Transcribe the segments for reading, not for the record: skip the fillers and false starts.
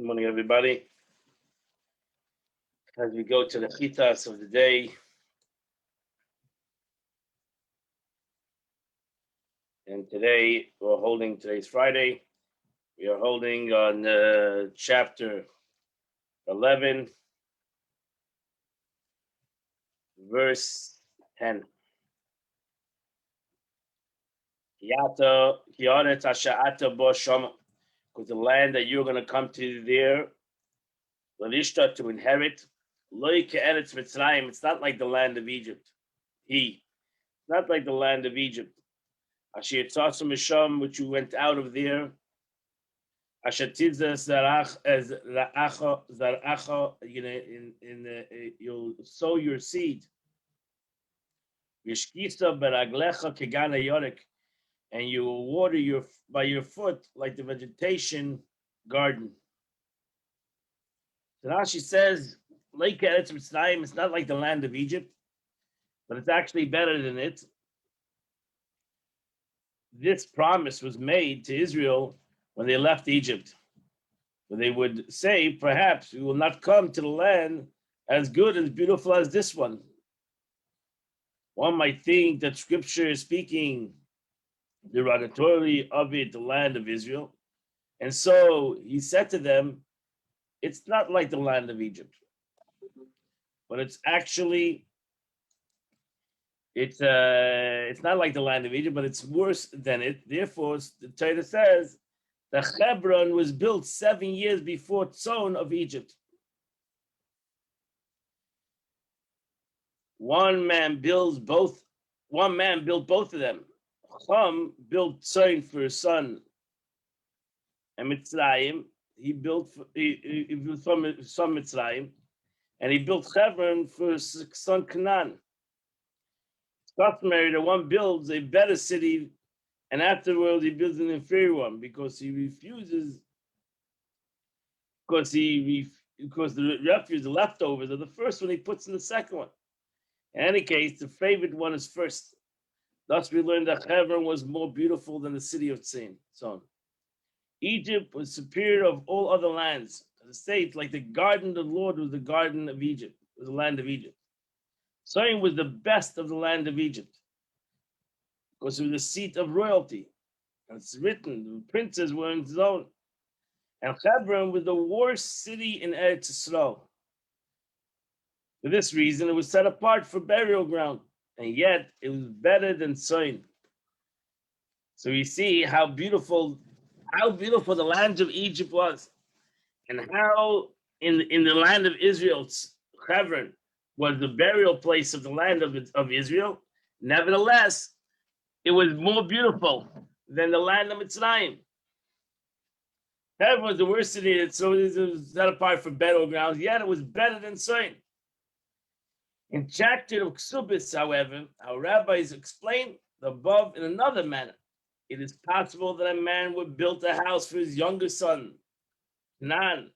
Good morning, everybody. As we go to the chitas of the day, and today's Friday. We are holding on chapter 11, verse 10. Because the land that you're going to come to there, Lalishta, to inherit, it's not like the land of Egypt. It's not like the land of Egypt. Asher Tzasum Misham, which you went out of there. Asher Tizah Zaracha, you'll sow your seed. Yishkisa Beraglecha Kegana Yorik, and you will water by your foot like the vegetation garden. So now she says, Lake Eretz Mitzrayim, it's not like the land of Egypt, but it's actually better than it. This promise was made to Israel when they left Egypt. When they would say, perhaps we will not come to the land as good and beautiful as this one. One might think that scripture is speaking derogatorily of it, the land of Israel. And so he said to them, it's not like the land of Egypt, but it's actually, it's not like the land of Egypt, but it's worse than it. Therefore, the Torah says that Hebron was built 7 years before Tzon of Egypt. One man built both of them. Chum built Tzon for his son, and Mitzrayim, he built from Mitzrayim, and he built Hebron for his son Canaan. It's customary that one builds a better city, and afterwards he builds an inferior one because the refuse, the leftovers, are the first one he puts in the second one. In any case, the favorite one is first. Thus, we learned that Hebron was more beautiful than the city of Tzon. Egypt was superior of all other lands. The state, like the garden of the Lord, was the garden of Egypt, was the land of Egypt. Tzon was the best of the land of Egypt because it was the seat of royalty. And it's written, the princes were in Tzon. And Hebron was the worst city in Eretz Yisrael. For this reason, it was set apart for burial ground, and yet it was better than Tzon. So we see how beautiful the land of Egypt was, and how in the land of Israel, Hebron was the burial place of the land of Israel. Nevertheless, it was more beautiful than the land of Mitzrayim. Hebron was the worst city, so it was set apart for burial grounds, yet it was better than Tzon. In chapter of Ksubis, however, our rabbis explain the above in another manner. It is possible that a man would build a house for his younger son, Canaan,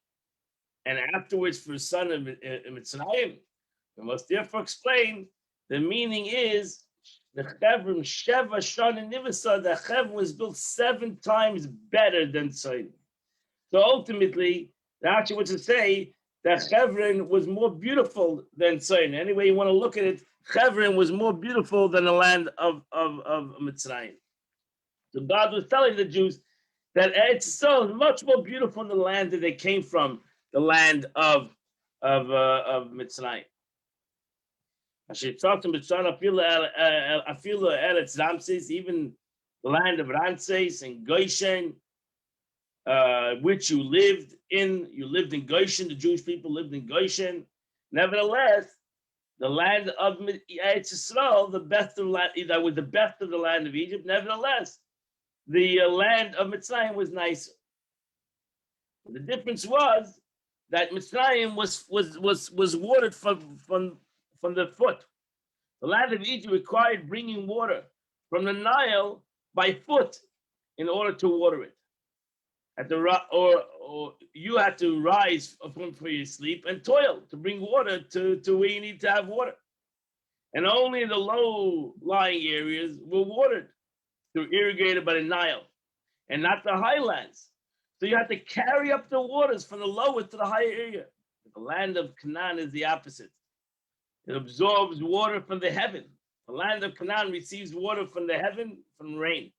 and afterwards for his son in Mitzrayim. We must therefore explain the meaning is the Hebron Sheva Shon and Nivasa. The Hebron was built 7 times better than Tzon. So ultimately, the Rashi wants to say that Hebron was more beautiful than Tzon. Anyway you want to look at it, Hebron was more beautiful than the land of Mitzrayim. So God was telling the Jews that Eretz Yisrael is much more beautiful than the land that they came from, the land of Mitzrayim. Even the land of Ramses and Goshen, which you lived in Goshen. The Jewish people lived in Goshen. Nevertheless, the land of Eretz Yisrael, that was the best of the land of Egypt. Nevertheless, the land of Mitzrayim was nicer. The difference was that Mitzrayim was watered from the foot. The land of Egypt required bringing water from the Nile by foot in order to water it. Or you had to rise from your sleep and toil to bring water to where you need to have water. And only the low-lying areas were watered, through irrigated by the Nile, and not the highlands. So you have to carry up the waters from the lower to the higher area. The land of Canaan is the opposite. It absorbs water from the heaven. The land of Canaan receives water from the heaven, from rain.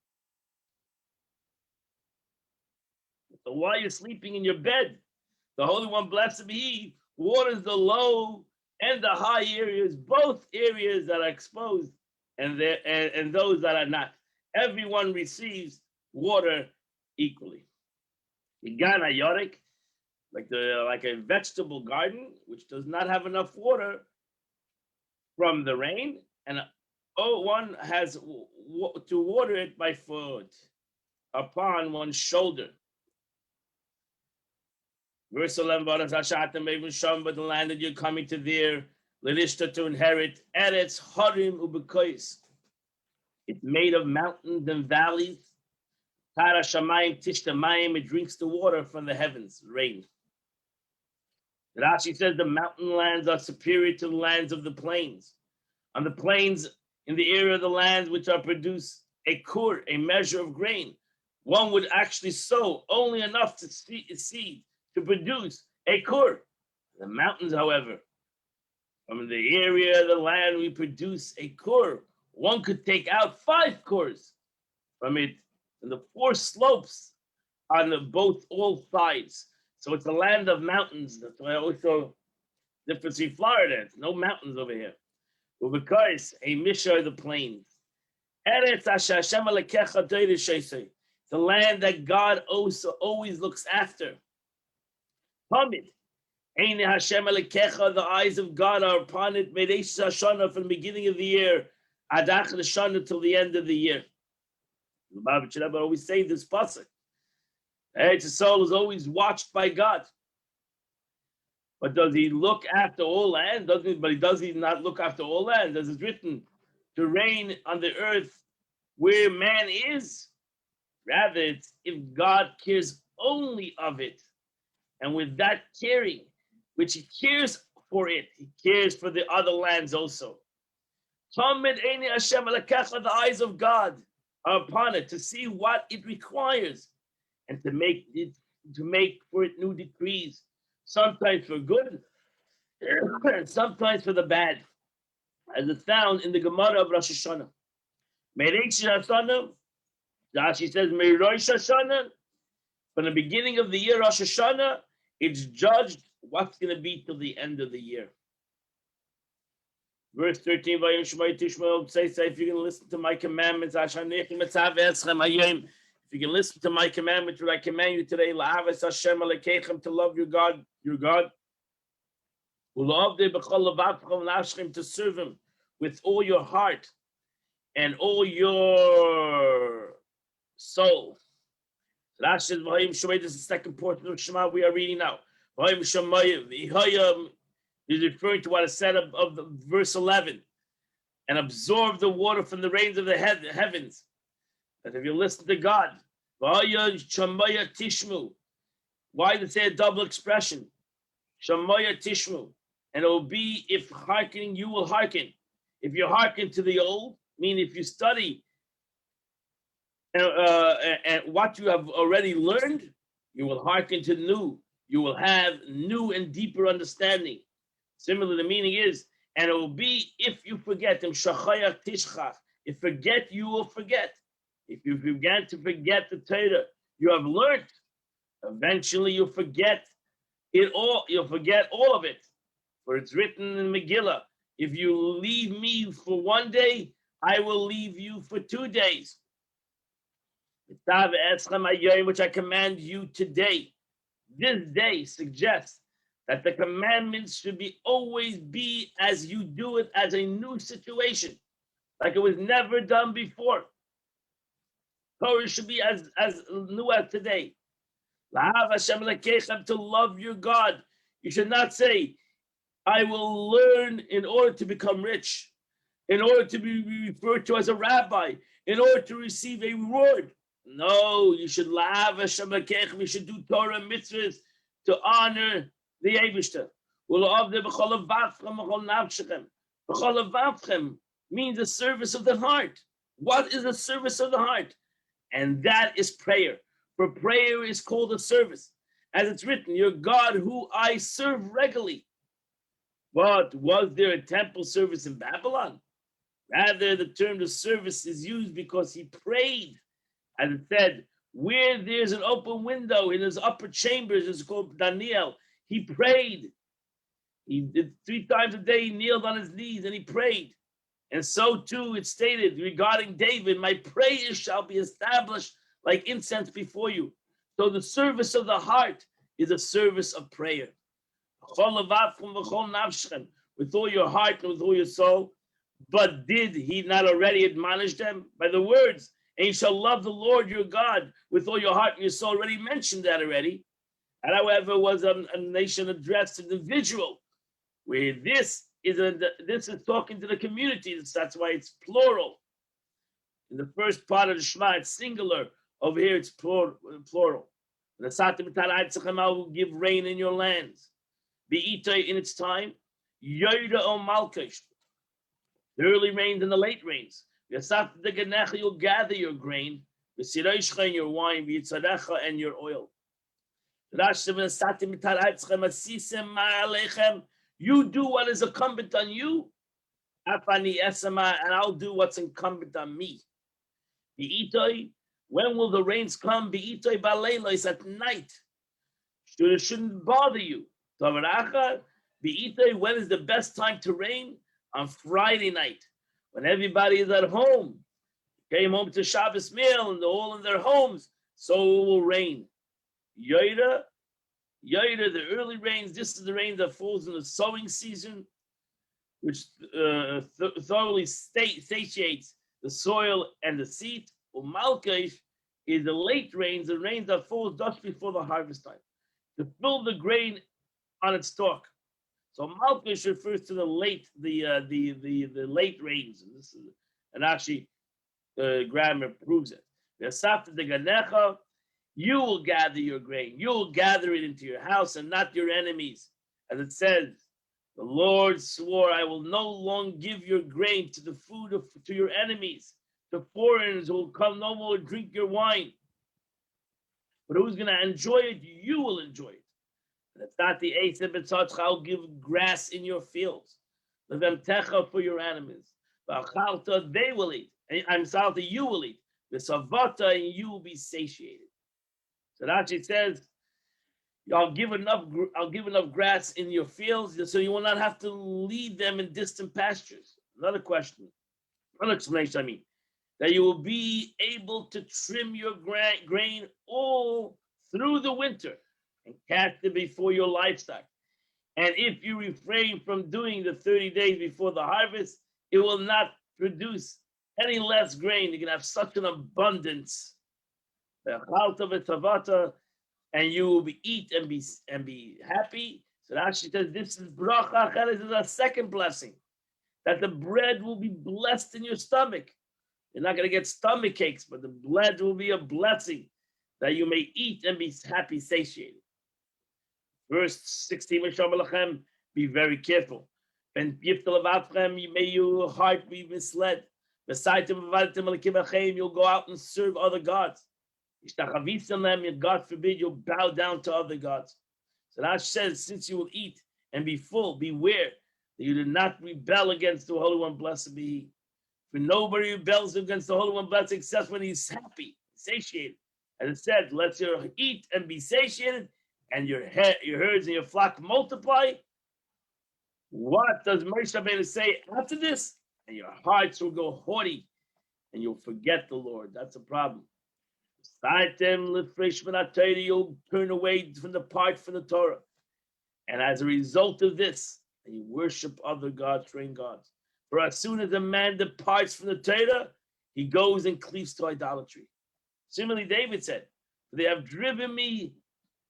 So while you're sleeping in your bed, the Holy One, blessed be He, waters the low and the high areas, both areas that are exposed and those that are not. Everyone receives water equally. Igana Yorik, like a vegetable garden, which does not have enough water from the rain, and one has to water it by foot upon one's shoulder. Verse 11, but the land that you're coming to there, Lelishta, to inherit, Eretz Harim Ubekois. It's made of mountains and valleys. Tara Shamayim Tishtamayim, it drinks the water from the heavens, rain. Rashi says the mountain lands are superior to the lands of the plains. On the plains, in the area of the lands which are produce a kur, a measure of grain, one would actually sow only enough to seed to produce a kur. The mountains, however, from the area of the land we produce a kur, one could take out 5 kurs from it, and the 4 slopes on all sides. So it's a land of mountains. That's why I also difference in Florida. It's no mountains over here. Well, because a Misha of the plains. It's the land that God also always looks after. Hamid. The eyes of God are upon it from the beginning of the year till the end of the year. The Bible should always say this pasuk. Eretz Yisrael is always watched by God. But does he look after all land? Does he not look after all land? As it's written, to reign on the earth where man is. Rather, it's if God cares only of it. And with that caring, which he cares for it, he cares for the other lands also. The eyes of God are upon it to see what it requires and to make for it new decrees, sometimes for good, and sometimes for the bad, as it's found in the Gemara of Rosh Hashanah. Rashi says, Rosh Hashanah, from the beginning of the year, Rosh Hashanah, it's judged what's going to be till the end of the year. Verse 13, if you can listen to my commandments, if you can listen to my commandments, what I command you today, to love your God, to serve him with all your heart and all your soul. This is the second portion of Shema we are reading now. He's referring to what is said of the verse 11, and absorb the water from the rains of the heavens. That if you listen to God, why does it say a double expression? Shamaya Tishmu. And it will be if hearkening, you will hearken. If you hearken to the old, meaning if you study and what you have already learned, you will hearken to new. You will have new and deeper understanding. Similarly, the meaning is, and it will be if you forget him, shachayach tishchach. If forget, you will forget. If you began to forget the Torah you have learned, eventually you'll forget it all. You'll forget all of it. For it's written in Megillah, if you leave me for 1 day, I will leave you for 2 days. Which I command you today. This day suggests that the commandments should always be as you do it as a new situation, like it was never done before. Torah should be as new as today. To love your God. You should not say, I will learn in order to become rich, in order to be referred to as a rabbi, in order to receive a reward. No, you should love Hashem. We should do Torah mitzvahs to honor the Eibishter. Means the service of the heart. What is the service of the heart? And that is prayer. For prayer is called a service. As it's written, your God who I serve regularly. But was there a temple service in Babylon? Rather, the term the service is used because he prayed. As it said, where there's an open window in his upper chambers, it's called Daniel. He prayed. He did 3 times a day, he kneeled on his knees and he prayed. And so too it stated regarding David, my prayers shall be established like incense before you. So the service of the heart is a service of prayer. With all your heart and with all your soul. But did he not already admonish them by the words, and you shall love the Lord your God with all your heart and your soul? Already mentioned that already. And however, was a nation addressed individual, where this is talking to the community. That's why it's plural. In the first part of the Shema, it's singular. Over here, it's plural. I will give rain in your lands. Be'ita in its time. Yoda o malkish. The early rains and the late rains. You'll gather your grain. And your wine. And your oil. You do what is incumbent on you, and I'll do what's incumbent on me. When will the rains come? It's at night. It shouldn't bother you. When is the best time to rain? On Friday night, when everybody is at home. Came home to Shabbos meal and they're all in their homes, so it will rain. Yoda, the early rains, this is the rain that falls in the sowing season, which thoroughly satiates the soil and the seed. Umalkesh is the late rains, the rains that falls just before the harvest time, to fill the grain on its stalk. So Malkesh refers to the late rains, and actually grammar proves it. You will gather your grain. You will gather it into your house and not your enemies. As it says, the Lord swore, I will no longer give your grain to the food to your enemies, to foreigners who will come no more drink your wine. But who's going to enjoy it? You will enjoy it. And it's not the Eisem, I'll give grass in your fields. Levemtecha for your enemies. V'achalta, they will eat. I'm sorry, you will eat. V'savata, and you will be satiated. So that actually says, I'll give enough grass in your fields so you will not have to lead them in distant pastures. Another explanation, that you will be able to trim your grain all through the winter and cast it before your livestock. And if you refrain from doing the 30 days before the harvest, it will not produce any less grain. You can have such an abundance. And you will eat and be happy. So actually says this is bracha. This is a second blessing, that the bread will be blessed in your stomach. You're not going to get stomach aches, but the bread will be a blessing, that you may eat and be happy, satiated. Verse 16, be very careful. And may your heart be misled. You'll go out and serve other gods. God forbid you'll bow down to other gods. So that says, since you will eat and be full, beware that you do not rebel against the Holy One, blessed be He. For nobody rebels against the Holy One, blessed, except when he's happy, satiated. As it said, let your eat and be satiated, and your herds and your flock multiply. What does Moshe Rabbeinu say after this? And your hearts will go haughty, and you'll forget the Lord. That's a problem. You'll turn away from the Torah. And as a result of this, you worship other gods, strange gods. For as soon as a man departs from the Torah, he goes and cleaves to idolatry. Similarly, David said, they have driven me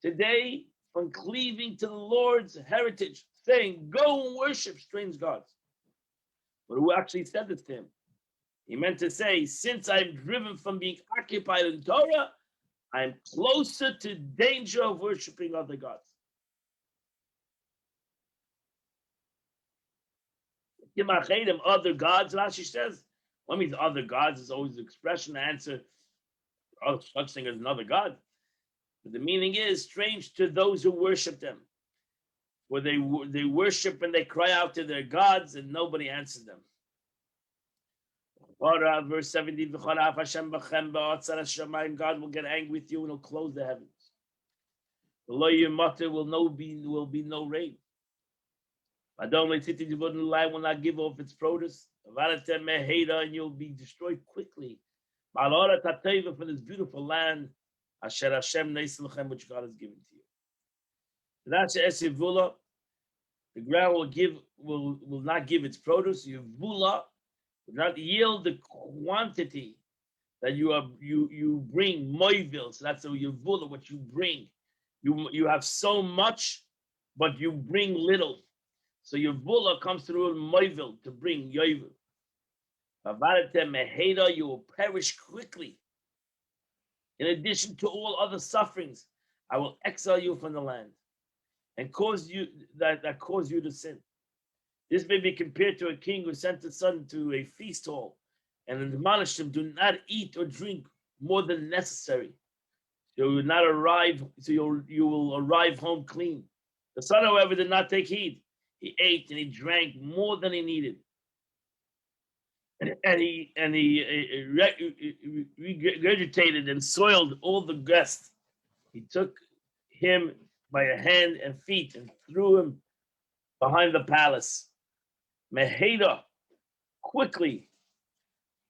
today from cleaving to the Lord's heritage, saying, go and worship strange gods. But who actually said this to him? He meant to say, since I'm driven from being occupied in Torah, I'm closer to danger of worshiping other gods. Other gods, Rashi says. What means other gods? Is always the expression, the answer. Oh, such thing as another god. But the meaning is strange to those who worship them. Where they worship and they cry out to their gods and nobody answers them. Verse 17, God will get angry with you and he'll close the heavens. Below your mother will be no rain. Adonai Titi the land will not give off its produce. And you'll be destroyed quickly. From this beautiful land, which God has given to you. The ground will not give its produce. Yevula will not yield the quantity that you bring. Moivil, so that's the yevula, what you bring. You have so much, but you bring little. So yevula comes through moivil to bring yovel. You will perish quickly. In addition to all other sufferings, I will exile you from the land and cause you to sin. This may be compared to a king who sent his son to a feast hall and admonished him, do not eat or drink more than necessary. You will not arrive, so you will arrive home clean. The son, however, did not take heed. He ate and he drank more than he needed. And he regurgitated and soiled all the guests. He took him by a hand and feet and threw him behind the palace. Meheda, quickly,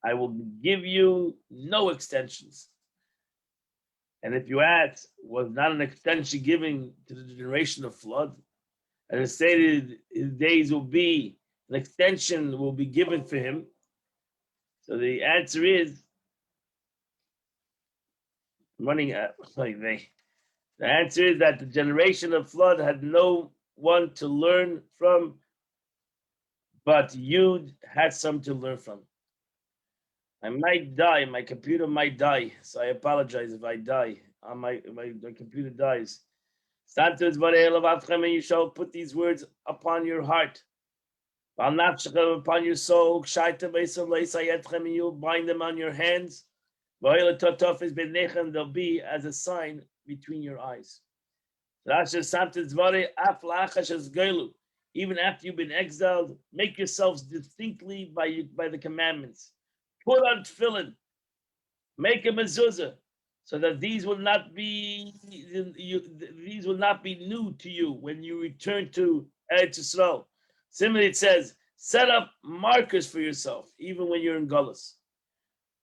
I will give you no extensions. And if you ask, was not an extension given to the generation of flood? And it stated his days will be, an extension will be given for him. So the answer is, the answer is that the generation of flood had no one to learn from, but Yud had some to learn from. I might die, my computer might die, so I apologize if I die. My computer dies. And you shall put these words upon your heart, upon your soul, and you'll bind them on your hands. They'll be as a sign between your eyes. Even after you've been exiled, make yourselves distinctly by the commandments. Put on tefillin, make a mezuzah, so that these will not be new to you when you return to Eretz Yisrael. Similarly, it says, set up markers for yourself, even when you're in Gullus,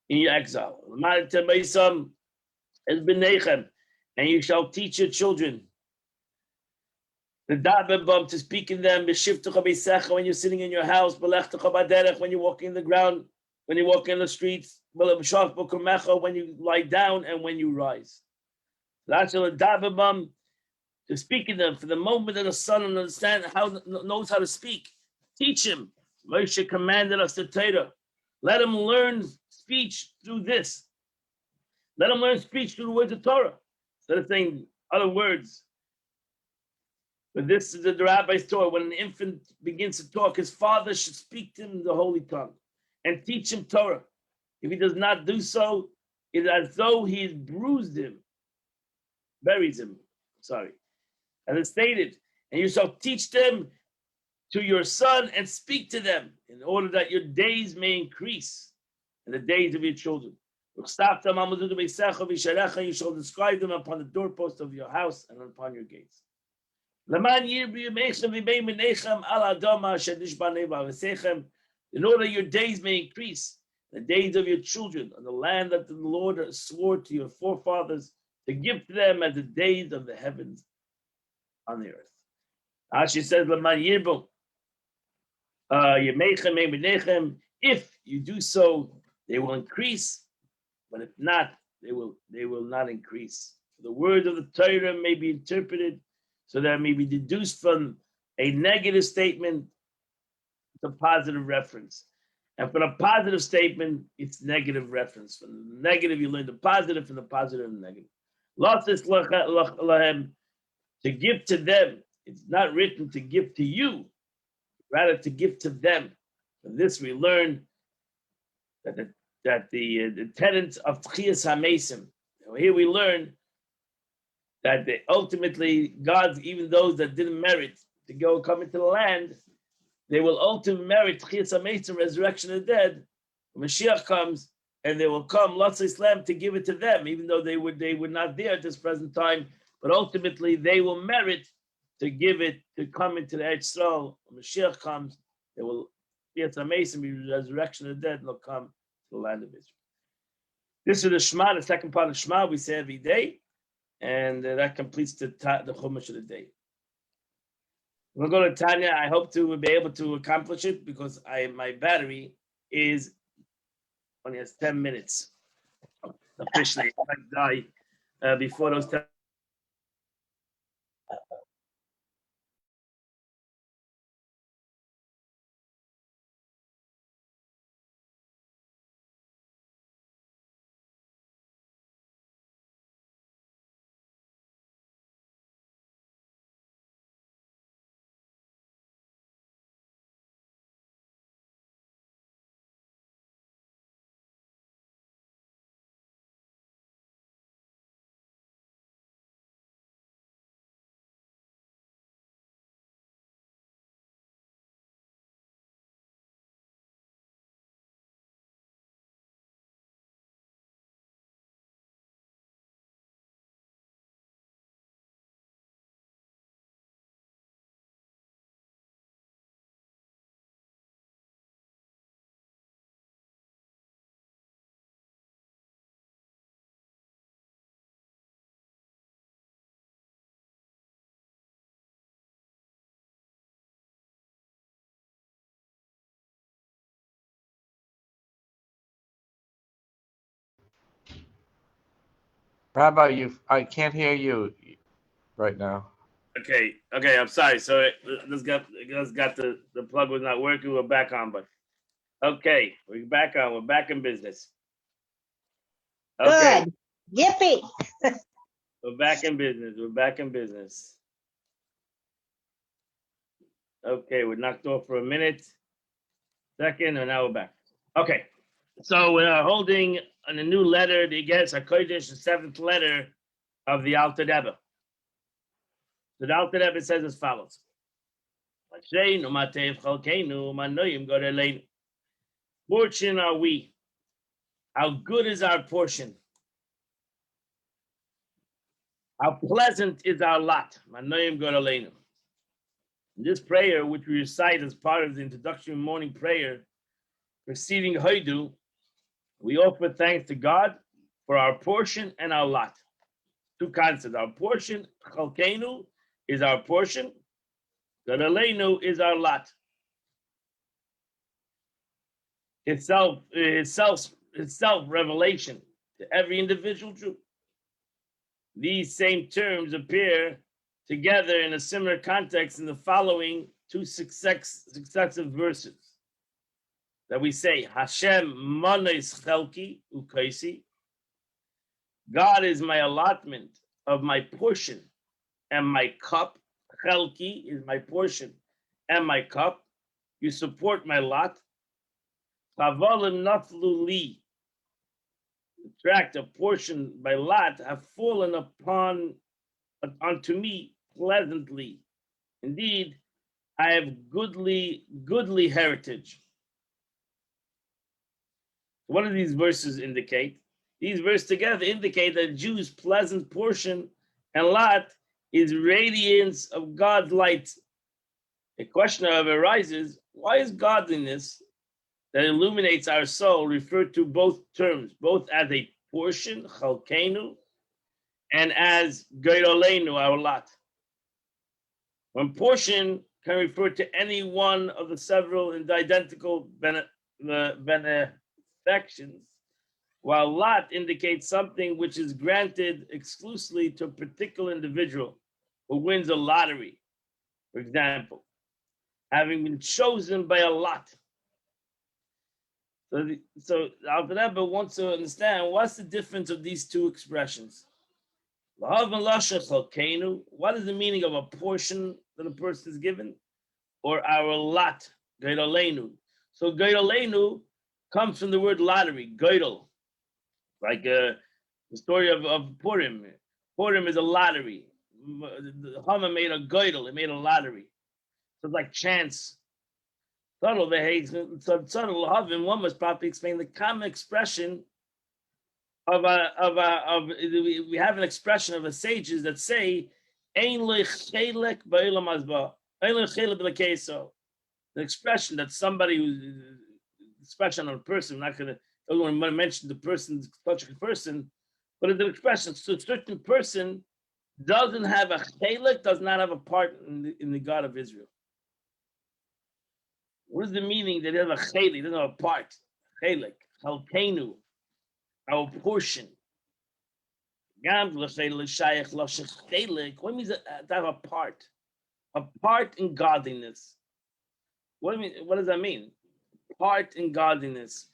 in your exile. And you shall teach your children the daven to speak in them, when you're sitting in your house, when you're walking the ground, when you walk in the streets, when you lie down and when you rise. To speak in them for the moment that the son knows how to speak. Teach him. Moshe commanded us to Torah. Let him learn speech through this. Let him learn speech through the words of Torah. Instead of saying other words. But this is the rabbi's Torah. When an infant begins to talk, his father should speak to him the holy tongue and teach him Torah. If he does not do so, it is as though he has buries him. As it stated, and you shall teach them to your son and speak to them in order that your days may increase and the days of your children. You shall describe them upon the doorpost of your house and upon your gates. In order your days may increase, the days of your children, on the land that the Lord swore to your forefathers to give to them as the days of the heavens on the earth. Ashi says, if you do so, they will increase, but if not, they will not increase. The word of the Torah may be interpreted so that it may be deduced from a negative statement to positive reference. And for a positive statement, it's negative reference. From the negative, you learn the positive, from the positive and the negative. To give to them, it's not written to give to you, rather to give to them. From this we learn that the tenets of Tchias HaMesim. Here we learn that ultimately God, even those that didn't merit to go come into the land, they will ultimately merit Chiyas HaMesim, resurrection of the dead. When Mashiach comes, and they will come, Lotzei Islam, to give it to them, even though they were not there at this present time. But ultimately, they will merit to give it to come into the Eretz Yisrael. When Mashiach comes, they will Chiyas HaMesim, be resurrection of the dead, and they'll come to the land of Israel. This is the Shema, the second part of Shema we say every day, and that completes the Chumash of the day. We'll go to Tanya. I hope to be able to accomplish it because my battery is only has 10 minutes officially. I might die before those 10. Rabbi, I can't hear you right now. Okay, I'm sorry. So this got the plug was not working. We're back on, but okay, we're back on. We're back in business. Okay, Good. Yippee. we're back in business. We're back in business. Okay, we're knocked off for a minute, second, and now we're back. Okay, so we're holding on a new letter. The Igeres HaKodesh, the seventh letter of the Alter Rebbe. So the Alter Rebbe says as follows: Fortune are we? How good is our portion? How pleasant is our lot? This prayer, which we recite as part of the introductory morning prayer preceding Hoidu, we offer thanks to God for our portion and our lot. Two concepts. Our portion, Chalkeinu, is our portion. Gadaleinu is our lot. It's self-revelation to every individual Jew. These same terms appear together in a similar context in the following two successive verses that we say, Hashem manes chelki ukaisi. God is my allotment of my portion and my cup. Chelki is my portion and my cup. You support my lot. Chavalim naflu li. The tract, a portion by lot, have fallen unto me pleasantly. Indeed, I have goodly heritage. What do these verses indicate? These verses together indicate that Jews' pleasant portion and lot is radiance of God's light. A question, however, arises: why is godliness that illuminates our soul referred to both terms, both as a portion, chalkeinu, and as geirolenu, our lot? When portion can refer to any one of the several and identical benefactions, while lot indicates something which is granted exclusively to a particular individual who wins a lottery, for example, having been chosen by a lot. So Alter Rebbe wants to understand what's the difference of these two expressions. What is the meaning of a portion that a person is given, or our lot, geirolenu? So geirolenu comes from the word lottery, geirol, like the story of Purim. Purim is a lottery. The Hama made a goidel. It made a lottery. So it's like chance. Subtle, one must probably explain the common expression we have an expression of the sages that say ein lechelek ba'olam hazba, ein lechelek b'lekeso. The expression that somebody who's expression on a person, I'm not gonna, I don't want to mention the person, such a person, but it's an expression. So a certain person doesn't have a chelek, does not have a part in the God of Israel. What is the meaning that he has a chelek, doesn't have a part? Chelek, chalkenu, our portion. What means to have a part? A part in godliness. What does that mean? Part in godliness.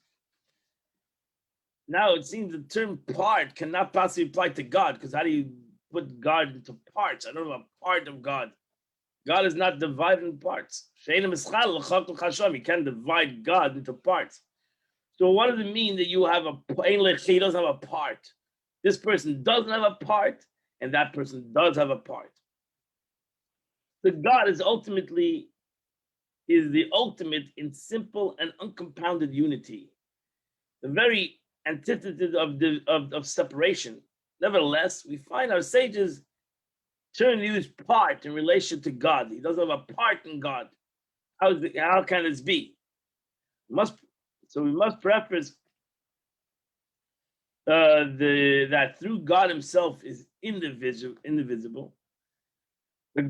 Now it seems the term part cannot possibly apply to God, because how do you put God into parts? I don't know, a part of God. God is not divided in parts. You can't divide God into parts. So what does it mean that you have he doesn't have a part? This person doesn't have a part, and that person does have a part. So God is the ultimate in simple and uncompounded unity. The very antithesis of separation. Nevertheless, we find our sages turn to use part in relation to God. He doesn't have a part in God. How can this be? We must preface that through God Himself is indivisible. The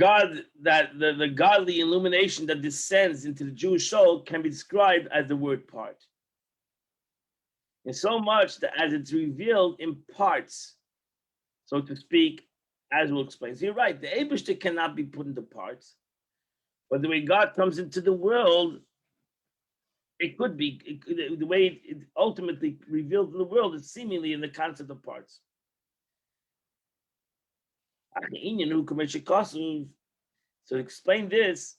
godly illumination that descends into the Jewish soul can be described as the word part. And so much that as it's revealed in parts, so to speak, as we'll explain. So you're right, the Eibishter cannot be put into parts, but the way God comes into the world, it could be, the way it ultimately revealed to the world is seemingly in the concept of parts. So to explain this,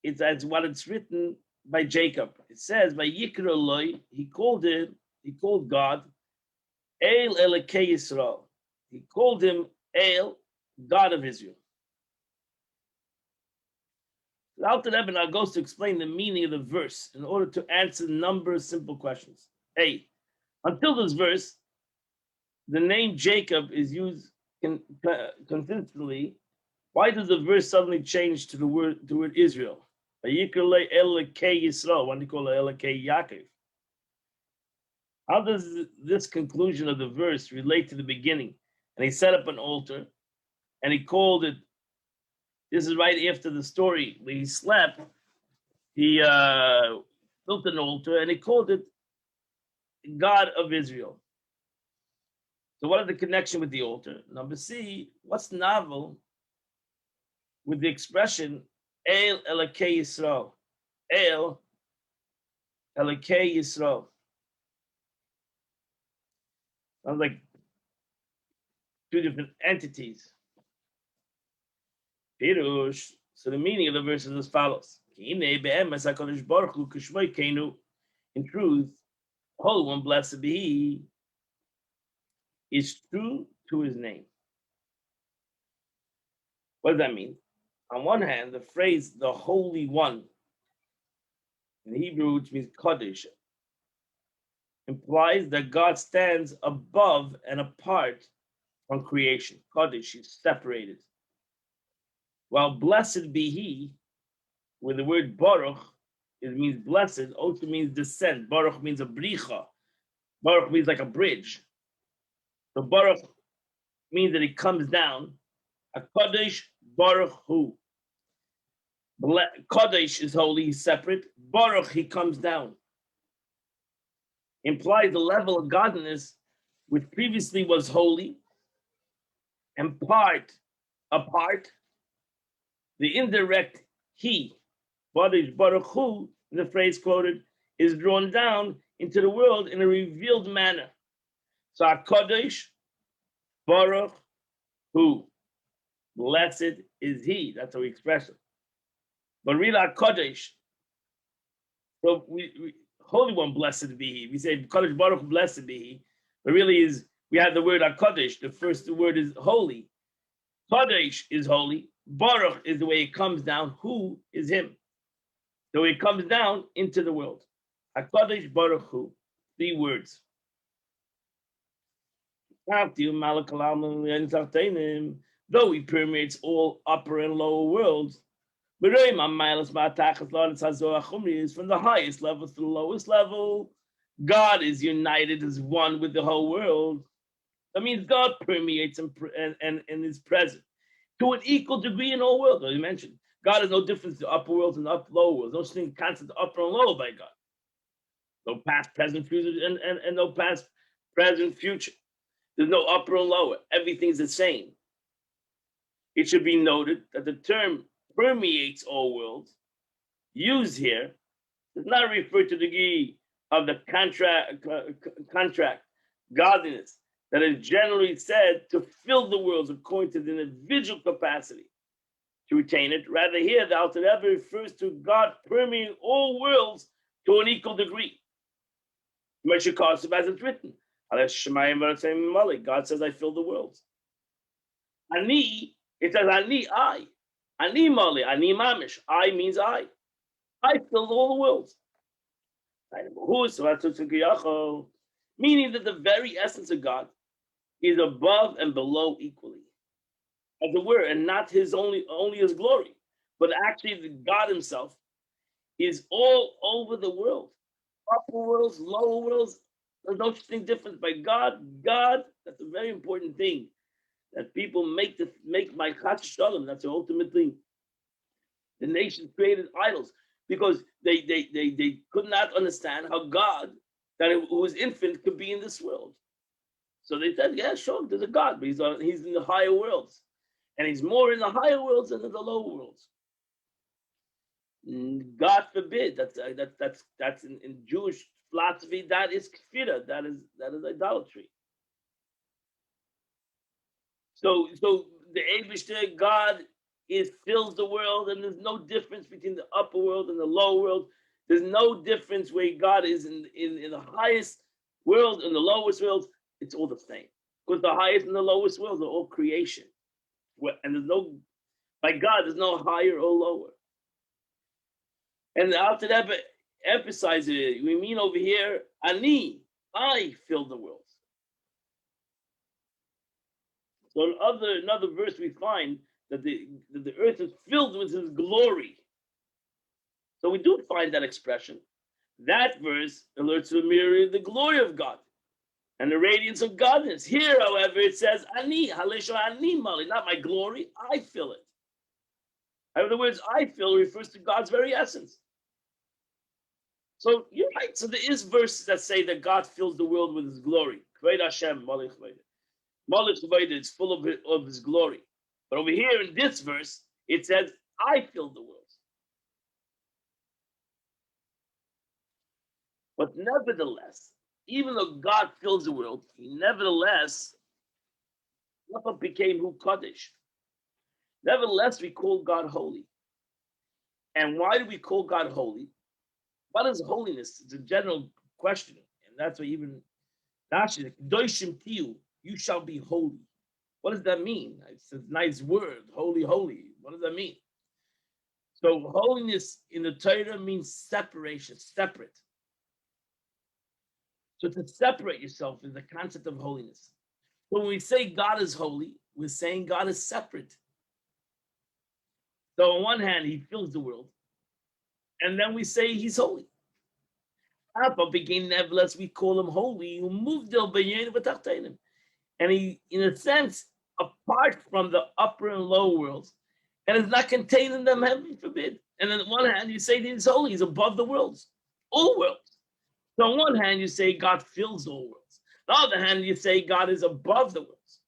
it's as what it's written by Jacob. It says, by Yikra Eloi, he called God El Elokei Yisrael. He called him El, God of Israel. The Alter Rebbe now goes to explain the meaning of the verse in order to answer a number of simple questions. A, until this verse, the name Jacob is used consistently. Why does the verse suddenly change to the word Israel? Vayikra Elokei Yisrael. Why do you call it Elokei Yaakov? How does this conclusion of the verse relate to the beginning? And he set up an altar, and he called it. This is right after the story where he slept. He built an altar, and he called it God of Israel. So what is the connection with the altar? Number C, what's novel with the expression El Elokei Yisrael? El Elokei Yisrael. Sounds like two different entities. Pirush. So the meaning of the verse is as follows. In truth, Holy One, blessed be He, is true to His name. What does that mean? On one hand, the phrase "the Holy One" in Hebrew, which means Kodesh, implies that God stands above and apart from creation. Kodesh is separated. While blessed be He, where the word Baruch, it means blessed, also means descent. Baruch means a bricha. Baruch means like a bridge. So Baruch means that it comes down. A Kodesh Baruch Hu. Kodesh is holy, he's separate. Baruch, he comes down. Implies the level of godliness which previously was holy and apart. The indirect he, Kodesh Baruch Hu, in the phrase quoted, is drawn down into the world in a revealed manner. So Kodesh Baruch Hu, blessed is He. That's how we express it. But really, Kodesh. So we Holy One, blessed be He. We say Kodesh Baruch, blessed be He. But really, we have the word Kodesh. The first word is holy. Kodesh is holy. Baruch is the way it comes down. Who is him? The way it comes down into the world. HaKadosh Baruch Hu. 3 words. Though he permeates all upper and lower worlds, from the highest level to the lowest level, God is united as one with the whole world. That means God permeates and is present to an equal degree in all worlds. As you mentioned, God is no different to upper worlds and lower worlds. No such thing concept of upper and lower by God. No past, present, future, and no past, present, future. There's no upper and lower. Everything's the same. It should be noted that the term permeates all worlds used here does not refer to the degree of the contract godliness that is generally said to fill the worlds according to the individual capacity to retain it. Rather, here the Alter Rebbe refers to God permeating all worlds to an equal degree. As it's written, God says, I fill the worlds. Ani, it says, Ani, I. Ani mali, Ani mamish. I means I. I fill all the worlds. Meaning that the very essence of God is above and below equally, as it were, and not his only his glory, but actually the God himself is all over the world. Upper worlds, lower worlds, there's no distinct difference by God. God, that's a very important thing that people make my chatz shalom. That's the ultimate thing. The nation created idols because they could not understand how God, who is infinite, could be in this world. So they said, yeah, sure, there's a God, but he's in the higher worlds, and he's more in the higher worlds than in the lower worlds. God forbid. That's in Jewish philosophy. That is kfira. That is idolatry. So the Eibishter God fills the world, and there's no difference between the upper world and the lower world. There's no difference where God is in the highest world and the lowest world. It's all the same, because the highest and the lowest worlds are all creation, and by God there's no higher or lower. And after that, emphasize it. We mean over here, Ani, I fill the world. So another verse we find that the earth is filled with his glory. So we do find that expression. That verse alerts to the mirror of the glory of God and the radiance of godliness. Here, however, it says, Ani, Halesha Ani Mali, not my glory, I fill it. In other words, I fill refers to God's very essence. So you're right. So there is verses that say that God fills the world with his glory. Kved Hashem, Malich Kved. Malich Kved is full of his glory. But over here in this verse, it says, I fill the world. But nevertheless, even though God fills the world, he nevertheless became Hu Kodesh. Nevertheless, we call God holy. And why do we call God holy? What is holiness? It's a general question. And that's why even Rashi, Doishim Tiyu, you shall be holy. What does that mean? It's a nice word, holy, holy. What does that mean? So holiness in the Torah means separation, separate. So to separate yourself is the concept of holiness. So when we say God is holy, we're saying God is separate. So on one hand, he fills the world. And then we say he's holy. Nevertheless, we call him holy. And he, in a sense, apart from the upper and lower worlds, and is not contained in them, heaven forbid. And on one hand, you say he's holy, he's above the worlds, all worlds. So on one hand, you say God fills all worlds. On the other hand, you say God is above the worlds.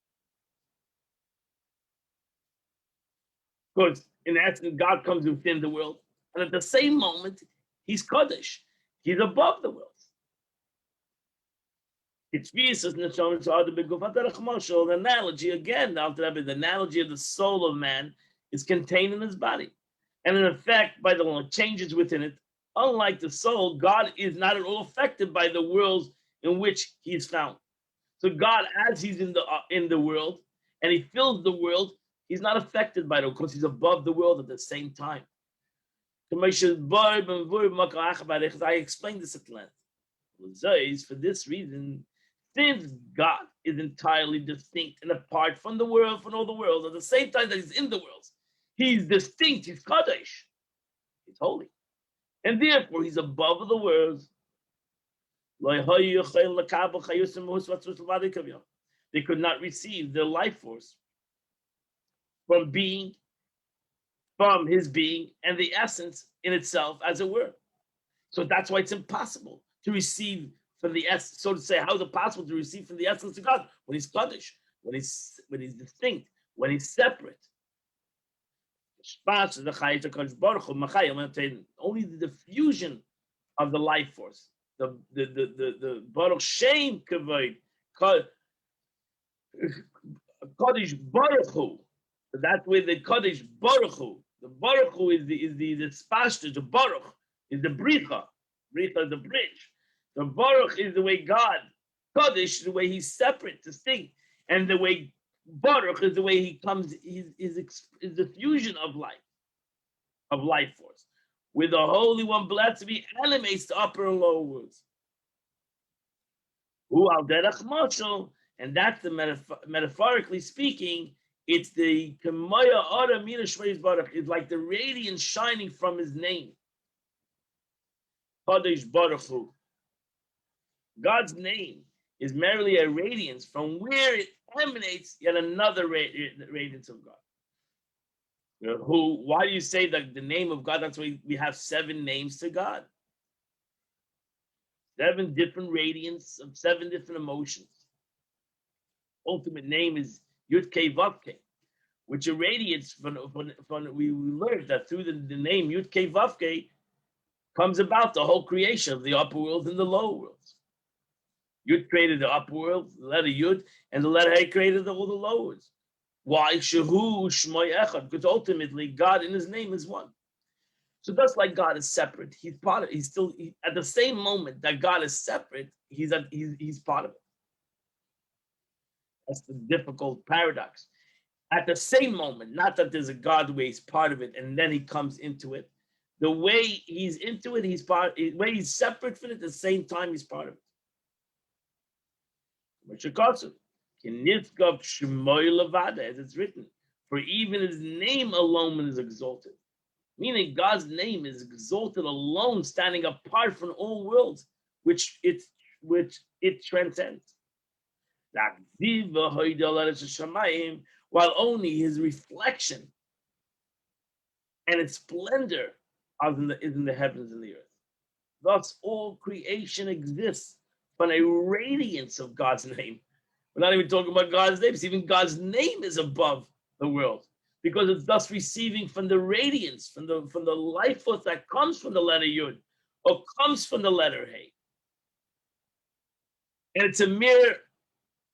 Because in essence, God comes within the world. And at the same moment, he's Kodesh. He's above the worlds. It's the analogy again, the analogy of the soul of man is contained in his body. And in effect, by the changes within it, unlike the soul, God is not at all affected by the worlds in which he is found. So God, as he's in the world, and he fills the world, He's not affected by it because he's above the world at the same time. I explained this at length. For this reason, since God is entirely distinct and apart from the world, from all the worlds, at the same time that he's in the worlds, he's distinct, he's Kadosh, he's holy. And therefore, he's above the worlds. They could not receive their life force from his being, and the essence in itself, as it were. So that's why it's impossible to receive from the essence, so to say. How is it possible to receive from the essence of God when he's Kaddish, when he's distinct, when he's separate? Only the diffusion of the life force, the Baruch Shem Kavod, Kaddish Baruch Hu. That way, the Kaddish Baruch Hu, the Baruch Hu is the spashta, the Baruch is the bricha. Bricha is the bridge. The Baruch is the way God, Kaddish is the way he's separate, distinct, and the way Baruch is the way he comes, is the fusion of life force. With the Holy One blessed to be animates the upper and lower worlds. Hu al derech mashal, and that's the metaphorically speaking. It's the Kamaya Ara Mina Shmeiz Baruch. It's like the radiance shining from his name. Kadosh Baruch Hu. God's name is merely a radiance from where it emanates yet another radiance of God. Who? Why do you say that the name of God? That's why we have 7 names to God. 7 different radiants of 7 different emotions. Ultimate name is Yud Kei Vav Kei, which irradiates from we learned that through the name Yud Kei Vav Kei comes about the whole creation of the upper world and the lower worlds. Yud created the upper world, the letter Yud, and the letter He created all the lower worlds. Why? Shehu Shmoy Echad, because ultimately God in His name is one. So just like God is separate, He's part of it. He's still at the same moment that God is separate, He's part of it. That's the difficult paradox. At the same moment, not that there's a God where he's part of it and then he comes into it. The way he's into it, he's part. The way he's separate from it, at the same time he's part of it. As it's written, for even his name alone is exalted. Meaning God's name is exalted alone, standing apart from all worlds, which it transcends. While only his reflection and its splendor is in the heavens and the earth. Thus, all creation exists from a radiance of God's name. We're not even talking about God's name. Even God's name is above the world because it's thus receiving from the radiance, from the life force that comes from the letter Yud or comes from the letter Hey. And it's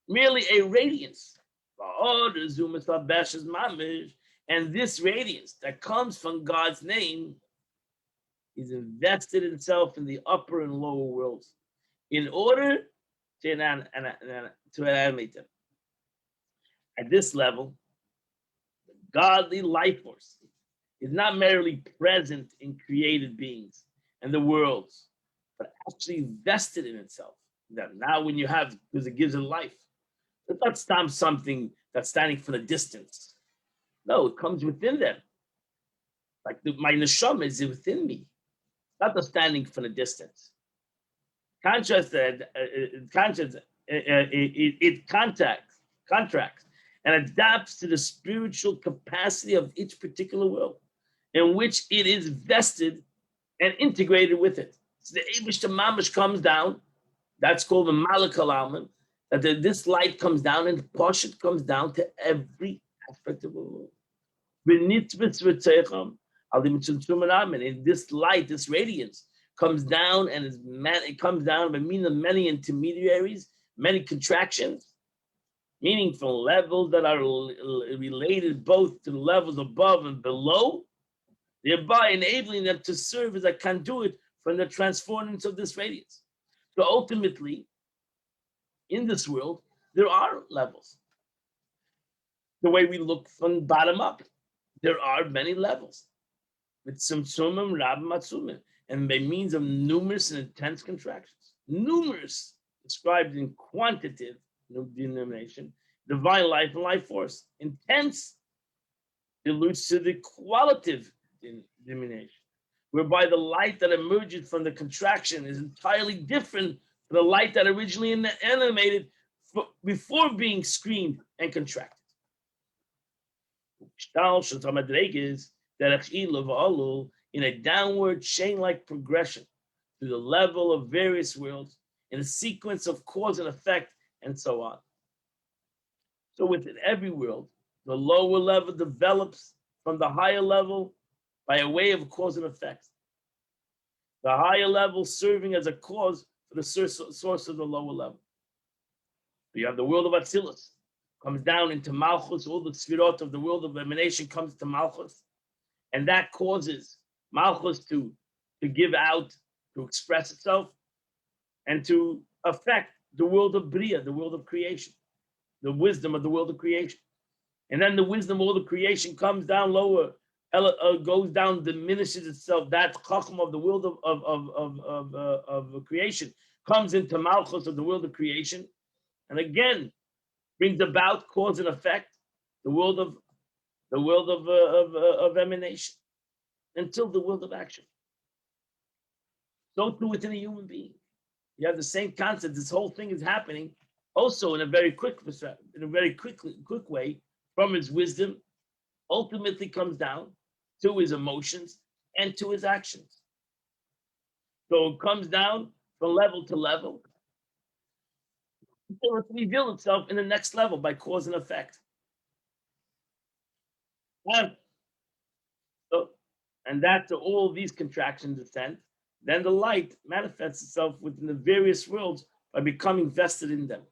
merely a radiance. And this radiance that comes from God's name is invested itself in the upper and lower worlds in order to animate them. At this level, the godly life force is not merely present in created beings and the worlds, but actually vested in itself. That now when you have, because it gives it life. It's not something that's standing from a distance. No, it comes within them. Like my neshama is within me, not the standing from a distance. It contracts and adapts to the spiritual capacity of each particular world in which it is vested and integrated with it. So the Eibush Mamash comes down. That's called the Malakal Alman. That this light comes down and the Poshet comes down to every aspect of the world. And this light, this radiance, comes down and it comes down by means of many intermediaries, many contractions, meaning from levels that are related both to the levels above and below, thereby enabling them to serve as a conduit for the transformance of this radiance. So ultimately, in this world, there are levels. the way we look from bottom up. There are many levels. With tzimtzumim, rabim, atzumim, and by means of numerous and intense contractions. Numerous, described in quantitative denomination, divine life and life force. Intense alludes to the qualitative diminution, whereby the light that emerges from the contraction is entirely different from the light that originally animated before being screened and contracted. In a downward chain-like progression through the level of various worlds, in a sequence of cause and effect, and so on. So within every world, the lower level develops from the higher level by a way of cause and effect. The higher level serving as a cause for the source of the lower level. You have the world of Atzilus, comes down into Malchus, all the Sfirot of the world of emanation comes to Malchus, and that causes Malchus to give out, to express itself, and to affect the world of Bria, the world of creation, the wisdom of the world of creation. And then the wisdom of all the creation comes down lower, goes down, diminishes itself. That chacham of the world of creation comes into Malchus of the world of creation, and again brings about cause and effect, the world of emanation, until the world of action. So too within a human being, you have the same concept. This whole thing is happening also in a very quick way, from his wisdom, ultimately comes down to his emotions and to his actions. So it comes down from level to level until it reveals itself in the next level by cause and effect. And that's all these contractions ascend. Then the light manifests itself within the various worlds by becoming vested in them.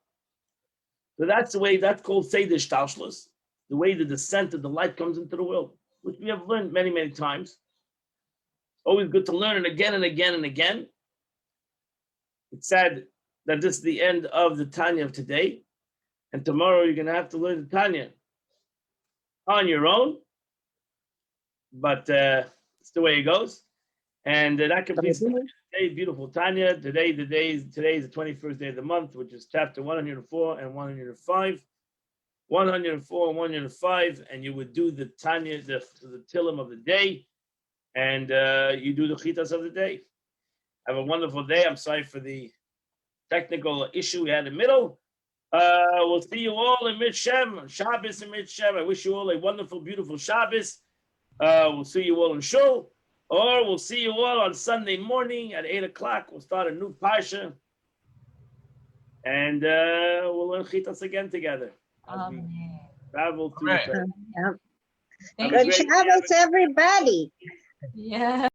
So that's the way, that's called Seder Shtalshlus, the way the descent of the light comes into the world, which we have learned many, many times. Always good to learn it again and again and again. It's sad that this is the end of the Tanya of today. And tomorrow you're going to have to learn the Tanya on your own. But it's the way it goes. And that completes the day. Beautiful Tanya. Today is the 21st day of the month, which is chapter 104 and 105. 104 and 105, and you would do the Tanya, the Tillim of the day, and you do the Chitas of the day. Have a wonderful day. I'm sorry for the technical issue we had in the middle. We'll see you all in Midshem, Shabbos in Midshem. I wish you all a wonderful, beautiful Shabbos. We'll see you all in Shul, or we'll see you all on Sunday morning at 8 o'clock. We'll start a new Parsha, and we'll learn Chitas again together. Travel to Good Shabbos, everybody. Yeah.